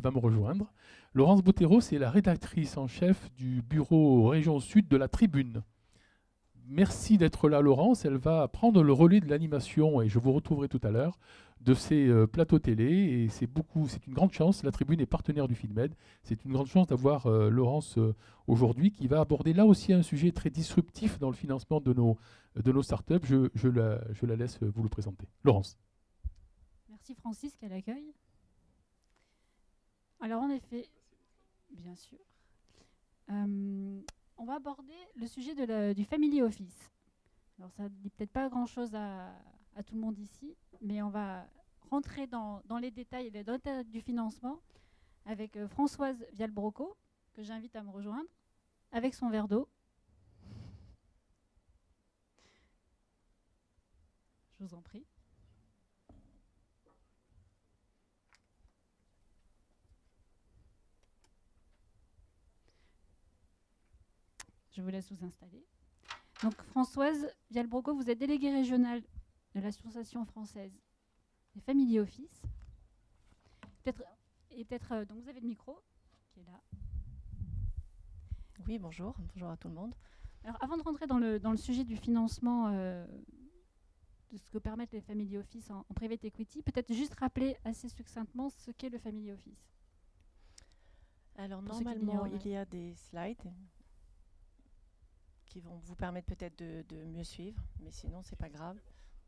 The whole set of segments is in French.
va me rejoindre. Laurence Bottero, c'est la rédactrice en chef du bureau Région Sud de la Tribune. Merci d'être là, Laurence. Elle va prendre le relais de l'animation, et je vous retrouverai tout à l'heure, de ces plateaux télé. Et c'est une grande chance. La Tribune est partenaire du FilmEd. C'est une grande chance d'avoir Laurence aujourd'hui, qui va aborder là aussi un sujet très disruptif dans le financement de nos startups. Je la laisse vous le présenter. Laurence. Merci Francis, quel accueil. Alors en effet, bien sûr, on va aborder le sujet du Family Office. Alors ça ne dit peut-être pas grand-chose à tout le monde ici, mais on va rentrer dans les détails et les détails du financement avec Françoise Vialbroco, que j'invite à me rejoindre, avec son verre d'eau. Je vous en prie. Je vous laisse vous installer. Donc Françoise Vialbroco, vous êtes déléguée régionale de l'Association française des Family Office. Donc vous avez le micro qui est là. Oui, bonjour. Bonjour à tout le monde. Alors avant de rentrer dans le sujet du financement de ce que permettent les Family Office en private equity, peut-être juste rappeler assez succinctement ce qu'est le Family Office. Alors normalement, il y a des slides qui vont vous permettre peut-être de mieux suivre, mais sinon, c'est pas grave.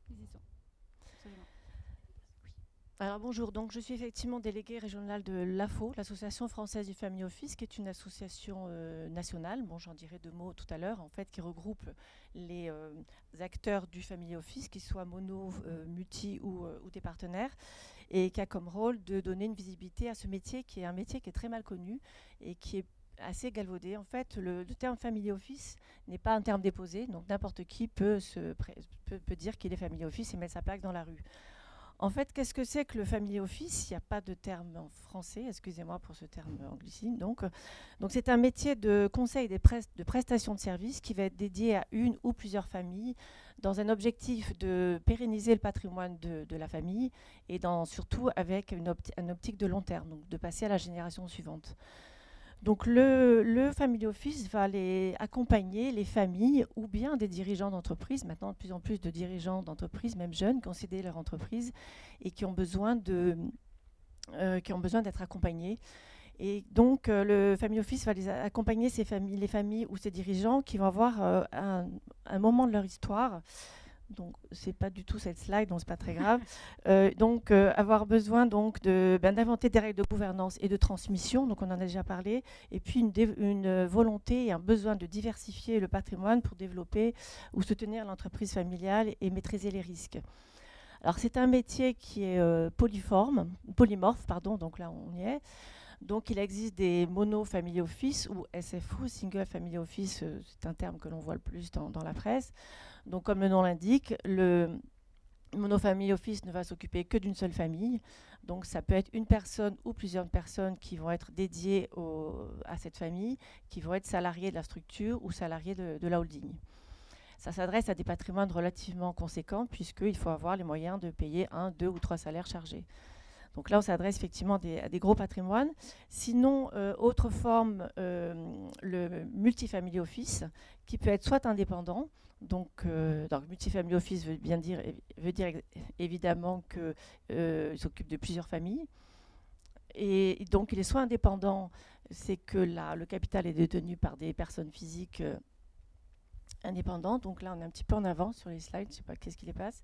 Ils y sont. Absolument. Alors bonjour, donc je suis effectivement déléguée régionale de l'AFO, l'Association française du Family Office, qui est une association nationale, bon j'en dirai deux mots tout à l'heure, en fait, qui regroupe les acteurs du Family Office, qu'ils soient mono, multi ou des partenaires, et qui a comme rôle de donner une visibilité à ce métier, qui est un métier qui est très mal connu et qui est assez galvaudé. En fait, le terme Family Office n'est pas un terme déposé, donc n'importe qui peut dire qu'il est Family Office et mettre sa plaque dans la rue. En fait, qu'est-ce que c'est que le Family Office? Il n'y a pas de terme en français, excusez-moi pour ce terme anglicine. Donc c'est un métier de conseil de prestation de services qui va être dédié à une ou plusieurs familles dans un objectif de pérenniser le patrimoine de la famille et surtout avec une optique de long terme, donc de passer à la génération suivante. Donc le Family Office va accompagner les familles ou bien des dirigeants d'entreprise, maintenant de plus en plus de dirigeants d'entreprise, même jeunes, qui ont cédé leur entreprise et qui ont besoin d'être accompagnés. Et donc le Family Office va accompagner les familles ou ces dirigeants qui vont avoir un moment de leur histoire. Donc, c'est pas du tout cette slide, donc c'est pas très grave. Avoir besoin d'inventer des règles de gouvernance et de transmission, donc on en a déjà parlé, et puis une volonté et un besoin de diversifier le patrimoine pour développer ou soutenir l'entreprise familiale et maîtriser les risques. Alors, c'est un métier qui est polymorphe, donc là on y est. Donc, il existe des mono-family office ou SFO, single family office, c'est un terme que l'on voit le plus dans la presse. Donc, comme le nom l'indique, le monofamily office ne va s'occuper que d'une seule famille. Donc, ça peut être une personne ou plusieurs personnes qui vont être dédiées à cette famille, qui vont être salariés de la structure ou salariés de la holding. Ça s'adresse à des patrimoines relativement conséquents, puisqu'il faut avoir les moyens de payer 1, 2 ou 3 salaires chargés. Donc là, on s'adresse effectivement à des gros patrimoines. Sinon, autre forme, le multifamily office, qui peut être soit indépendant. Donc multifamily office veut dire évidemment qu'il s'occupe de plusieurs familles. Et donc, il est soit indépendant, c'est que le capital est détenu par des personnes physiques indépendantes. Donc là, on est un petit peu en avance sur les slides. Je ne sais pas qu'est-ce qui les passe.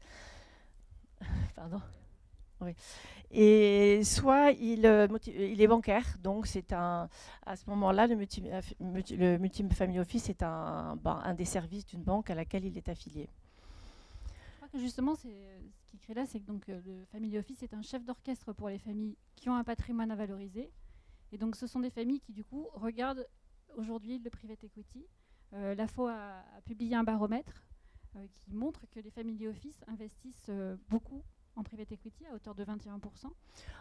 Pardon. Oui. Et soit il est bancaire, donc à ce moment-là, le multifamily office est un des services d'une banque à laquelle il est affilié. Je crois que justement, ce qui crée là, c'est que donc, le Family Office est un chef d'orchestre pour les familles qui ont un patrimoine à valoriser. Et donc, ce sont des familles qui, du coup, regardent aujourd'hui le private equity. L'AFO a publié un baromètre qui montre que les Family Office investissent beaucoup en private equity à hauteur de 21%.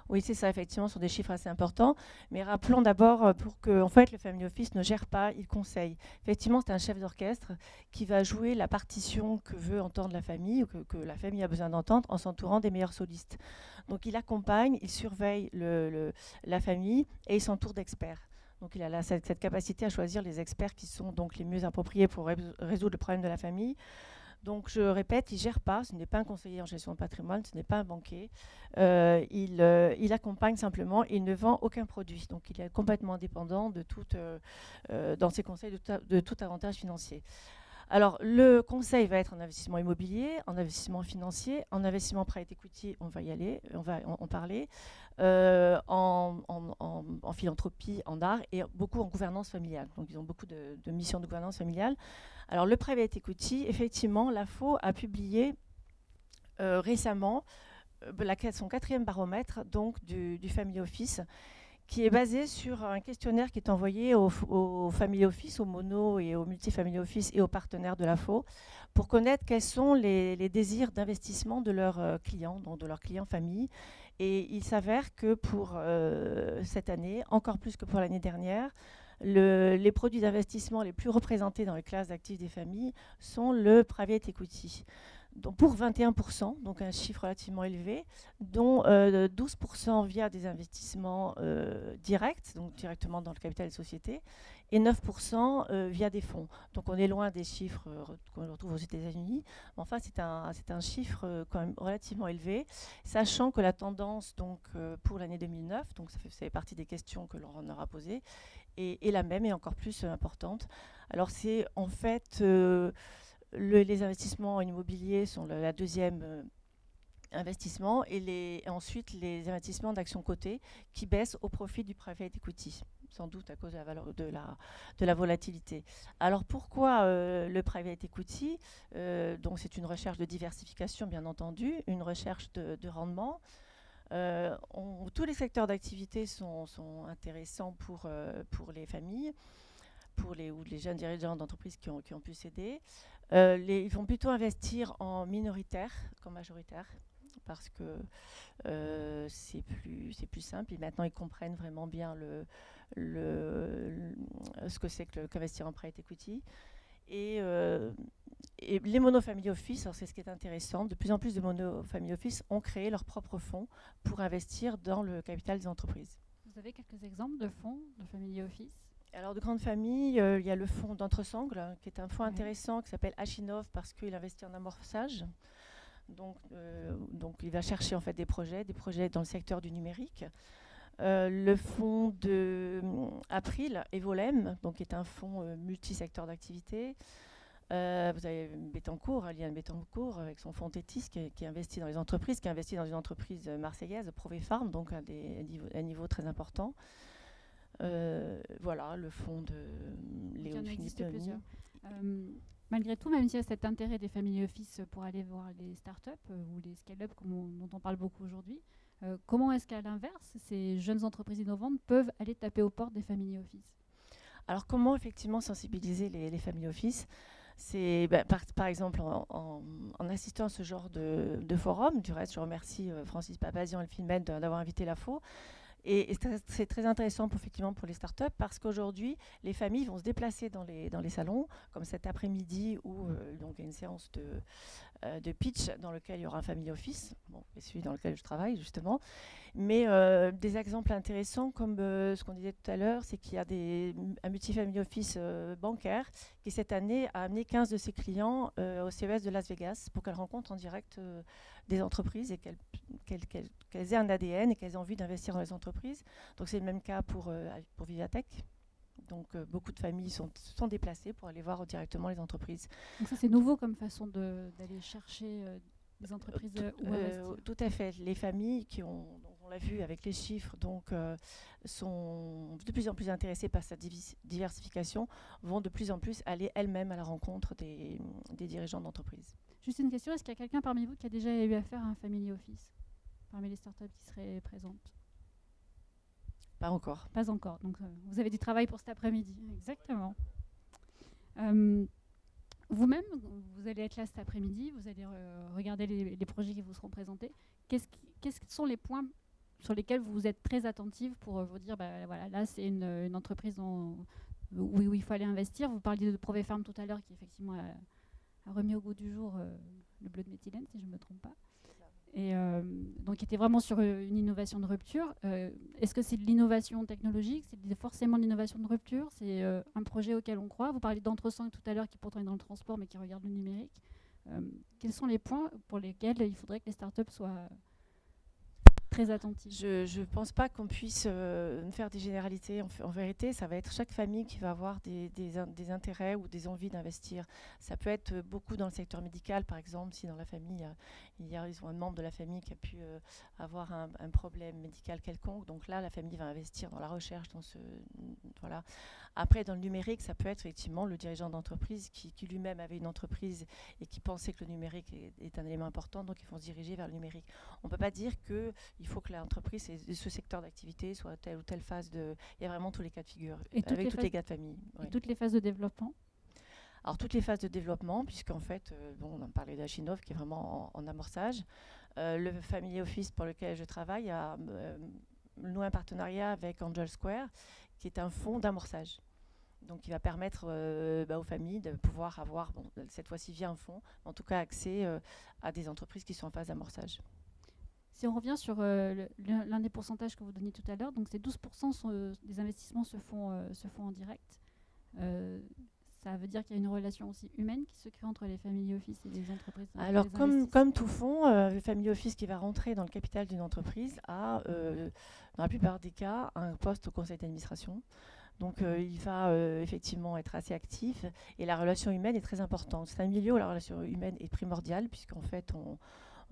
Oui, c'est ça, effectivement, ce sont des chiffres assez importants. Mais rappelons d'abord pour que en fait, le Family Office ne gère pas, il conseille. Effectivement, c'est un chef d'orchestre qui va jouer la partition que veut entendre la famille ou que la famille a besoin d'entendre en s'entourant des meilleurs solistes. Donc, il accompagne, il surveille la famille et il s'entoure d'experts. Donc, il a cette capacité à choisir les experts qui sont donc les mieux appropriés pour résoudre le problème de la famille. Donc, je répète, il ne gère pas, ce n'est pas un conseiller en gestion de patrimoine, ce n'est pas un banquier. Il accompagne simplement, il ne vend aucun produit. Donc, il est complètement indépendant dans ses conseils de tout avantage financier. Alors, le conseil va être en investissement immobilier, en investissement financier, en investissement private equity, on va y aller, on va en parler, en philanthropie, en art et beaucoup en gouvernance familiale. Donc, ils ont beaucoup de missions de gouvernance familiale. Alors, le private equity, effectivement, l'AFO a publié récemment son 4e baromètre donc, du Family Office, qui est basé sur un questionnaire qui est envoyé au Family Office, aux mono et aux multifamily office et aux partenaires de l'AFO, pour connaître quels sont les désirs d'investissement de leurs clients, donc de leurs clients famille. Et il s'avère que pour cette année, encore plus que pour l'année dernière, les produits d'investissement les plus représentés dans les classes d'actifs des familles sont le private equity. Donc pour 21%, donc un chiffre relativement élevé, dont 12% via des investissements directs, donc directement dans le capital des sociétés, et 9% via des fonds. Donc on est loin des chiffres qu'on retrouve aux États-Unis. Enfin, c'est un chiffre quand même relativement élevé, sachant que la tendance donc, pour l'année 2009, donc ça fait partie des questions que l'on aura posées, est la même et encore plus importante. Alors c'est en fait... les investissements immobiliers sont la deuxième investissement et ensuite les investissements d'actions cotées qui baissent au profit du private equity, sans doute à cause de la volatilité. Alors pourquoi le private equity donc c'est une recherche de diversification bien entendu, une recherche de rendement. Tous les secteurs d'activité sont intéressants pour les familles, ou les jeunes dirigeants d'entreprises qui ont pu céder. Ils vont plutôt investir en minoritaire qu'en majoritaire parce que c'est plus simple. Et maintenant, ils comprennent vraiment bien ce que c'est qu'investir en private equity. Et les monofamily office, c'est ce qui est intéressant, de plus en plus de monofamily office ont créé leurs propres fonds pour investir dans le capital des entreprises. Vous avez quelques exemples de fonds de family office ? Alors, de grandes familles, il y a le fonds d'Entresangle, qui est un fonds intéressant, qui s'appelle Achinov, parce qu'il investit en amorçage. Donc, il va chercher en fait des projets dans le secteur du numérique. Le fonds de April, Evolem, donc, qui est un fonds multisecteur d'activité. Vous avez Bettencourt, Liane Bettencourt, avec son fonds Tétis, qui investit dans les entreprises, qui investit dans une entreprise marseillaise, Provéfarm, donc à un niveau très important. Voilà, le fonds de Léo Il y en existe Philippe. plusieurs. Malgré tout, même s'il y a cet intérêt des family office pour aller voir les startups ou les scale-up dont on parle beaucoup aujourd'hui, comment est-ce qu'à l'inverse, ces jeunes entreprises innovantes peuvent aller taper aux portes des family office ? Alors comment effectivement sensibiliser les family office ? C'est par exemple en assistant à ce genre de forum. Du reste, je remercie Francis Papazian et le FIMED d'avoir invité l'AFO. Et c'est très intéressant effectivement pour les startups parce qu'aujourd'hui, les familles vont se déplacer dans les salons, comme cet après-midi où donc, il y a une séance de pitch dans lequel il y aura un family office, et celui dans lequel je travaille justement. Mais des exemples intéressants comme ce qu'on disait tout à l'heure, c'est qu'il y a un multifamily office bancaire qui cette année a amené 15 de ses clients au CES de Las Vegas pour qu'elles rencontrent en direct des entreprises et qu'elles aient un ADN et qu'elles aient envie d'investir dans les entreprises. Donc c'est le même cas pour Vivatech. Donc beaucoup de familles se sont déplacées pour aller voir directement les entreprises. Donc ça c'est nouveau comme façon d'aller chercher des entreprises où investir. Tout à fait. Les familles qui ont, donc on l'a vu avec les chiffres, donc sont de plus en plus intéressées par cette diversification, vont de plus en plus aller elles-mêmes à la rencontre des dirigeants d'entreprise. Juste une question, est-ce qu'il y a quelqu'un parmi vous qui a déjà eu affaire à un family office parmi les startups qui seraient présentes ? Pas encore. Pas encore. Donc, vous avez du travail pour cet après-midi. Exactement. Vous-même, vous allez être là cet après-midi, vous allez regarder les projets qui vous seront présentés. Quels sont les points sur lesquels vous êtes très attentive pour vous dire, voilà, là c'est une entreprise où il faut aller investir. Vous parliez de Provefarm tout à l'heure, qui effectivement a remis au goût du jour le bleu de méthylène, si je ne me trompe pas. Et donc, qui était vraiment sur une innovation de rupture. Est-ce que c'est de l'innovation technologique? C'est forcément de l'innovation de rupture? C'est un projet auquel on croit? Vous parliez d'Entresang tout à l'heure, qui pourtant est dans le transport, mais qui regarde le numérique. Quels sont les points pour lesquels il faudrait que les startups soient très attentives? Je ne pense pas qu'on puisse faire des généralités. En vérité, ça va être chaque famille qui va avoir des intérêts ou des envies d'investir. Ça peut être beaucoup dans le secteur médical, par exemple, si dans la famille, ils ont un membre de la famille qui a pu avoir un problème médical quelconque. Donc là, la famille va investir dans la recherche, voilà. Après, dans le numérique, ça peut être effectivement le dirigeant d'entreprise qui lui-même avait une entreprise et qui pensait que le numérique est un élément important, donc ils vont se diriger vers le numérique. On ne peut pas dire qu'il faut que l'entreprise et ce secteur d'activité soit telle ou telle phase de... Il y a vraiment tous les cas de figure, avec tous les cas de famille. Et toutes les phases de développement? Alors, toutes les phases de développement, puisqu'en fait, on en parlait d'Achinov, qui est vraiment en amorçage. Le Family Office pour lequel je travaille a noué un partenariat avec Angel Square, qui est un fonds d'amorçage. Donc, il va permettre aux familles de pouvoir avoir, cette fois-ci via un fonds, en tout cas accès à des entreprises qui sont en phase d'amorçage. Si on revient sur l'un des pourcentages que vous donniez tout à l'heure, donc ces 12% des investissements se font en direct. Ça veut dire qu'il y a une relation aussi humaine qui se crée entre les family office et les entreprises. Alors, comme tout fonds, le family office qui va rentrer dans le capital d'une entreprise a, dans la plupart des cas, un poste au conseil d'administration. Donc, il va effectivement être assez actif et la relation humaine est très importante. C'est un milieu où la relation humaine est primordiale puisqu'en fait,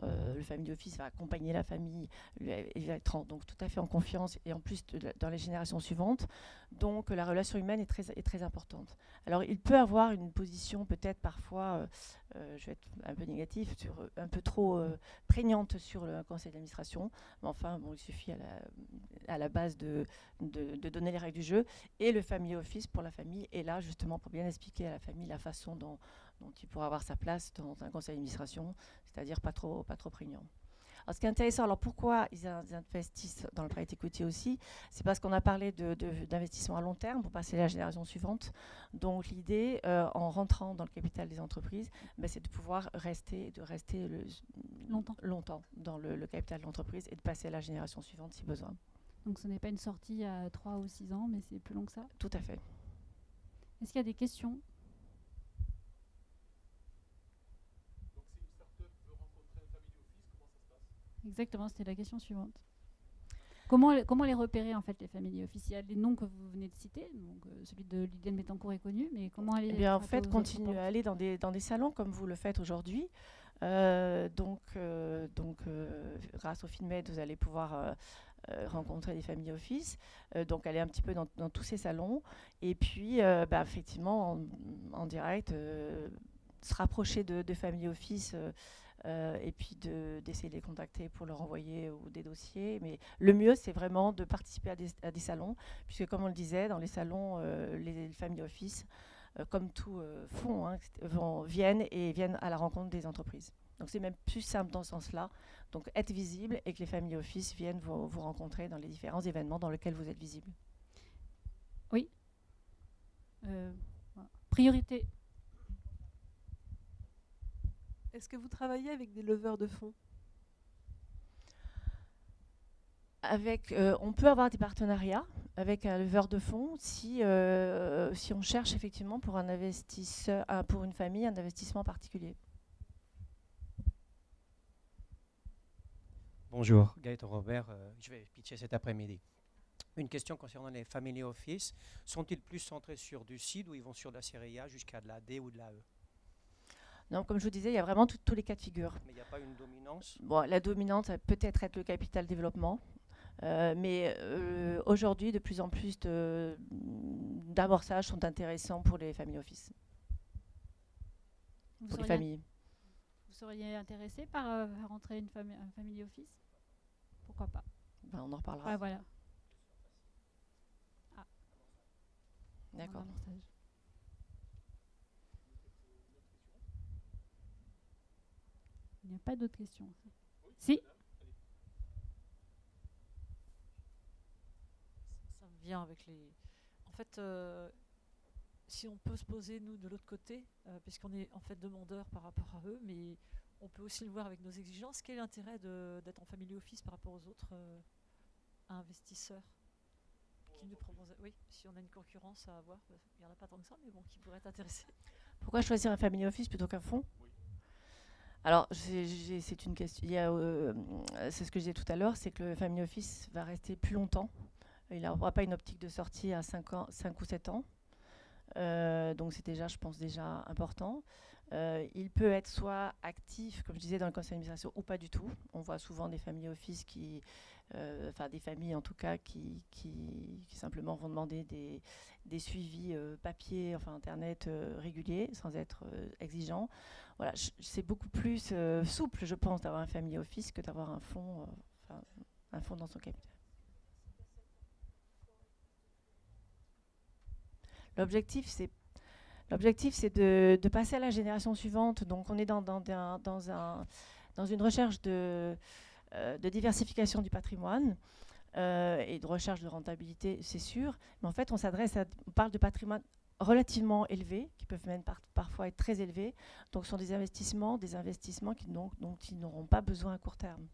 le family office va accompagner la famille, il va être donc tout à fait en confiance et en plus dans les générations suivantes. Donc la relation humaine est très importante. Alors il peut avoir une position peut-être parfois, je vais être un peu négatif, un peu trop prégnante sur le conseil d'administration. Mais enfin, il suffit à la base de donner les règles du jeu. Et le family office pour la famille est là justement pour bien expliquer à la famille la façon dont il pourra avoir sa place dans un conseil d'administration, c'est-à-dire pas trop prégnant. Alors, ce qui est intéressant, alors pourquoi ils investissent dans le private equity aussi, c'est parce qu'on a parlé d'investissement à long terme pour passer à la génération suivante. Donc l'idée, en rentrant dans le capital des entreprises, c'est de pouvoir rester longtemps dans le capital de l'entreprise et de passer à la génération suivante si besoin. Donc ce n'est pas une sortie à 3 ou 6 ans, mais c'est plus long que ça? Tout à fait. Est-ce qu'il y a des questions? Exactement, c'était la question suivante. Comment les repérer, en fait, les family office? Il y a les noms que vous venez de citer, donc celui de Liliane Bettencourt est connu, mais comment aller... en fait, continuez à aller dans des salons comme vous le faites aujourd'hui. Grâce au FinMed, vous allez pouvoir rencontrer des family office, donc aller un petit peu dans tous ces salons, et puis effectivement en direct, se rapprocher de family office, et puis d'essayer de les contacter pour leur envoyer des dossiers. Mais le mieux, c'est vraiment de participer à des salons, puisque comme on le disait, dans les salons, les family office, comme tout fonds, viennent à la rencontre des entreprises. Donc c'est même plus simple dans ce sens-là. Donc être visible et que les family office viennent vous rencontrer dans les différents événements dans lesquels vous êtes visible. Oui. Priorité. Est-ce que vous travaillez avec des leveurs de fonds? On peut avoir des partenariats avec un leveur de fonds si on cherche effectivement pour un investisseur, pour une famille, un investissement particulier. Bonjour, Gaëtan Robert, je vais pitcher cet après-midi. Une question concernant les family office. Sont-ils plus centrés sur du seed ou ils vont sur de la série A jusqu'à de la D ou de la E? Non, comme je vous disais, il y a vraiment tous les cas de figure. Mais il n'y a pas une dominance? La dominante, ça peut peut-être être le capital développement. Mais aujourd'hui, de plus en plus d'amorçages sont intéressants pour les family office. Pour les familles. Vous seriez intéressé par rentrer un family office? Pourquoi pas? On en reparlera. Ouais, voilà. D'accord. n'y a pas d'autres questions. Si. Ça me vient avec les... En fait, si on peut se poser, nous, de l'autre côté, puisqu'on est en fait demandeurs par rapport à eux, mais on peut aussi le voir avec nos exigences, quel est l'intérêt d'être en family office par rapport aux autres investisseurs qui nous proposent... Oui, si on a une concurrence à avoir, il n'y en a pas tant que ça, mais bon, qui pourrait être intéressé. Pourquoi choisir un family office plutôt qu'un fonds? Alors, c'est une question. C'est ce que je disais tout à l'heure, c'est que le family office va rester plus longtemps. Il n'aura pas une optique de sortie à 5 ou 7 ans. Donc c'est déjà, je pense, déjà important. Il peut être soit actif, comme je disais, dans le conseil d'administration, ou pas du tout. On voit souvent des family office enfin des familles en tout cas, qui simplement vont demander des suivis papier, enfin internet réguliers, sans être exigeants. Voilà, c'est beaucoup plus souple, je pense, d'avoir un family office que d'avoir un fonds dans son capital. L'objectif, c'est de passer à la génération suivante. Donc, on est dans une recherche de diversification du patrimoine et de recherche de rentabilité, c'est sûr. Mais en fait, on parle de patrimoine relativement élevés, qui peuvent même parfois être très élevés. Donc, ce sont des investissements dont ils n'auront pas besoin à court terme.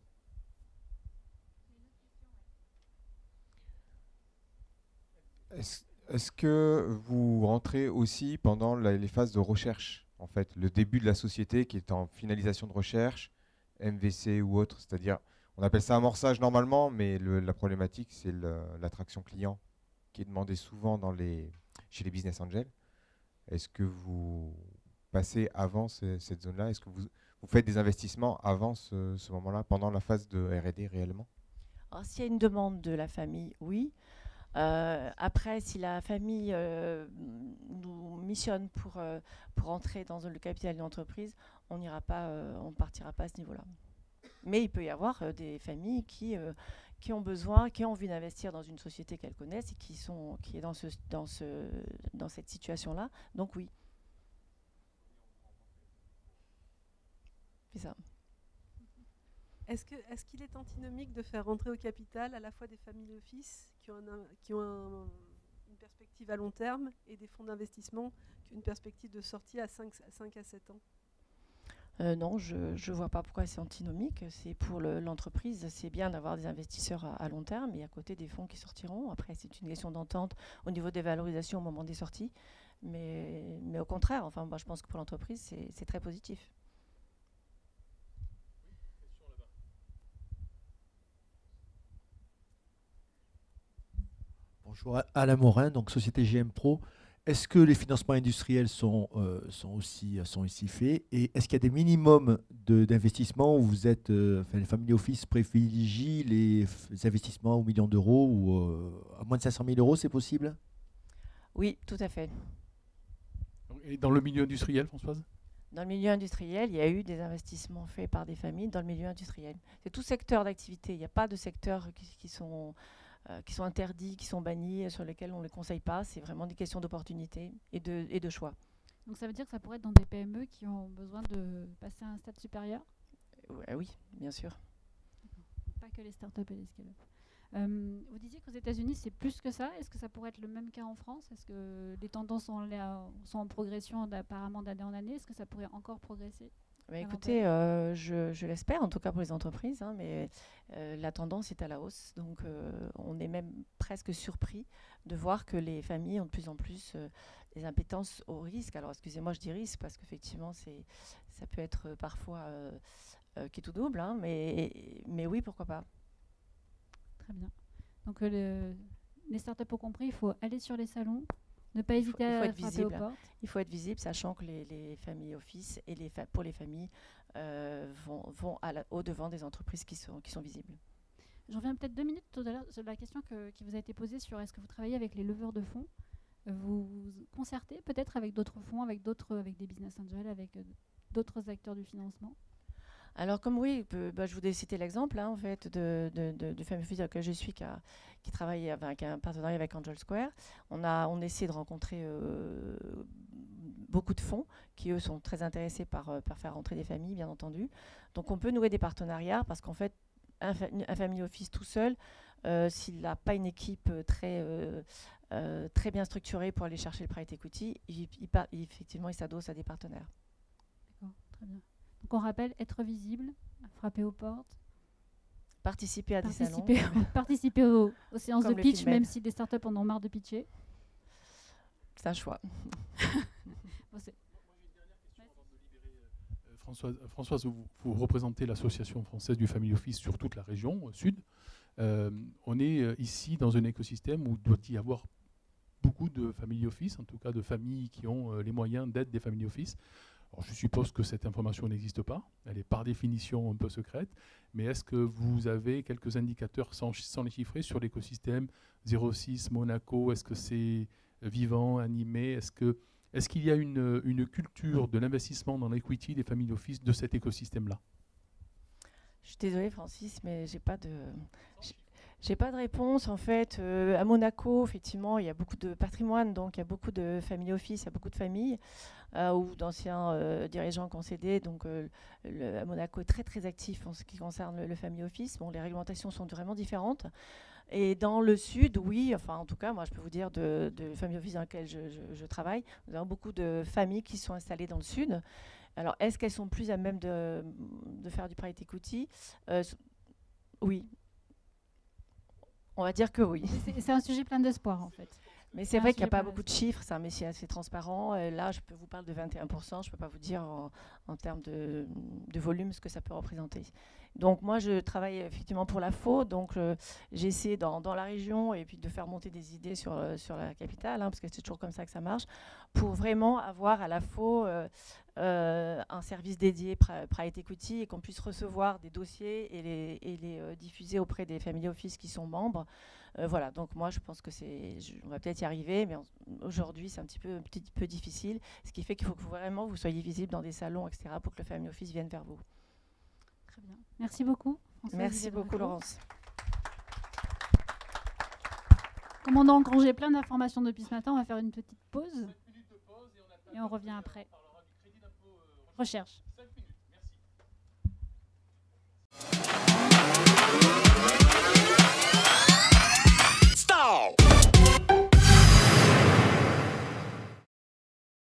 Est-ce que vous rentrez aussi pendant les phases de recherche, en fait, le début de la société qui est en finalisation de recherche, MVC ou autre, c'est-à-dire, on appelle ça amorçage normalement, mais la problématique, c'est l'attraction client qui est demandée souvent chez les business angels. Est-ce que vous passez avant cette zone-là? Est-ce que vous faites des investissements avant ce moment-là, pendant la phase de R&D réellement? Alors, s'il y a une demande de la famille, oui. Après, si la famille nous missionne pour entrer dans le capital d'une entreprise, on partira pas à ce niveau-là. Mais il peut y avoir des familles qui ont besoin, qui ont envie d'investir dans une société qu'elles connaissent et qui est dans cette situation-là. Donc oui. C'est ça. Est-ce qu'il est antinomique de faire rentrer au capital à la fois des family office qui ont une perspective à long terme et des fonds d'investissement qui ont une perspective de sortie à 5 à 7 ans? Non, je ne vois pas pourquoi c'est antinomique. C'est pour l'entreprise, c'est bien d'avoir des investisseurs à long terme et à côté des fonds qui sortiront. Après, c'est une question d'entente au niveau des valorisations au moment des sorties. Mais au contraire, enfin, moi, je pense que pour l'entreprise, c'est très positif. Bonjour, Alain Morin, donc Société GM Pro. Est-ce que les financements industriels sont ici faits? Et est-ce qu'il y a des minimums d'investissement où vous êtes, les family office privilégient les investissements au million d'euros ou à moins de 500 000 euros, c'est possible? Oui, tout à fait. Et dans le milieu industriel, Françoise? Dans le milieu industriel, il y a eu des investissements faits par des familles dans le milieu industriel. C'est tout secteur d'activité. Il n'y a pas de secteurs qui sont interdits, qui sont bannis, sur lesquels on ne les conseille pas. C'est vraiment des questions d'opportunité et de choix. Donc ça veut dire que ça pourrait être dans des PME qui ont besoin de passer à un stade supérieur? Oui, bien sûr. Pas que les startups et les scale-up. Vous disiez qu'aux États-Unis, c'est plus que ça. Est-ce que ça pourrait être le même cas en France? Est-ce que les tendances sont en progression apparemment d'année en année? Est-ce que ça pourrait encore progresser? Écoutez, je l'espère, en tout cas pour les entreprises, mais la tendance est à la hausse. Donc, on est même presque surpris de voir que les familles ont de plus en plus des impétences au risque. Alors, excusez-moi, je dis risque parce qu'effectivement, ça peut être parfois qui est tout double, mais oui, pourquoi pas. Très bien. Donc, les startups ont compris, il faut aller sur les salons, ne pas hésiter à être frapper visible. aux portes. Il faut être visible, sachant que les family office et pour les familles vont au-devant des entreprises qui sont visibles. Je reviens peut-être 2 minutes tout à l'heure sur la question qui vous a été posée sur est-ce que vous travaillez avec les leveurs de fonds? Vous concertez peut-être avec d'autres fonds, avec des business angels, avec d'autres acteurs du financement? Alors comme oui, je vous ai cité l'exemple en fait du family office que je suis qui travaille avec un partenariat avec Angel Square. On essaie de rencontrer beaucoup de fonds qui, eux, sont très intéressés par faire rentrer des familles, bien entendu. Donc, on peut nouer des partenariats parce qu'en fait, un family office tout seul, s'il n'a pas une équipe très bien structurée pour aller chercher le private equity, effectivement, il s'adosse à des partenaires. D'accord, très bien. Donc on rappelle, être visible, frapper aux portes, Participer à des salons. participer aux séances Comme de le pitch, Filmed. même si des startups en ont marre de pitcher. C'est un choix. Bon, c'est- Françoise, vous représentez l'association française du Family Office sur toute la région sud. On est ici dans un écosystème où doit y avoir beaucoup de Family Office, en tout cas de familles qui ont les moyens d'être des Family Office. Alors, je suppose que cette information n'existe pas, elle est par définition un peu secrète, mais est-ce que vous avez quelques indicateurs sans les chiffrer sur l'écosystème 06 Monaco? Est-ce que c'est vivant, animé? Est-ce qu'il y a une culture de l'investissement dans l'equity des family office de cet écosystème-là? Je suis désolée, Francis, mais j'ai pas de réponse. En fait, à Monaco, effectivement, il y a beaucoup de patrimoine, donc il y a beaucoup de family office, il y a beaucoup de familles ou d'anciens dirigeants qui ont cédé. Donc, à Monaco est très très actif en ce qui concerne le family office. Bon, les réglementations sont vraiment différentes. Et dans le sud, oui, enfin en tout cas, moi je peux vous dire de family office dans lequel je travaille, nous avons beaucoup de familles qui sont installées dans le sud. Alors, est-ce qu'elles sont plus à même de faire du private equity? Oui. On va dire que oui. C'est un sujet plein d'espoir en fait. Mais c'est un vrai qu'il n'y a sujet pas plein beaucoup de chiffres, c'est un métier assez transparent. Là, je peux vous parler de 21%, je ne peux pas vous dire en termes de volume ce que ça peut représenter. Donc moi, je travaille effectivement pour la FO, donc j'ai essayé dans la région et puis de faire monter des idées sur la capitale, parce que c'est toujours comme ça que ça marche, pour vraiment avoir à la FO un service dédié private equity et qu'on puisse recevoir des dossiers et les diffuser auprès des family office qui sont membres. Voilà, donc moi je pense que on va peut-être y arriver, mais aujourd'hui c'est un petit peu difficile, ce qui fait qu'il faut que vraiment vous soyez visible dans des salons, etc., pour que le family office vienne vers vous. Très bien. Merci beaucoup. Françoise Merci Viviane beaucoup, Rateau. Laurence. Commandant, quand j'ai plein d'informations depuis ce matin, on va faire une petite pause et on revient après. Recherche. 5 minutes, merci.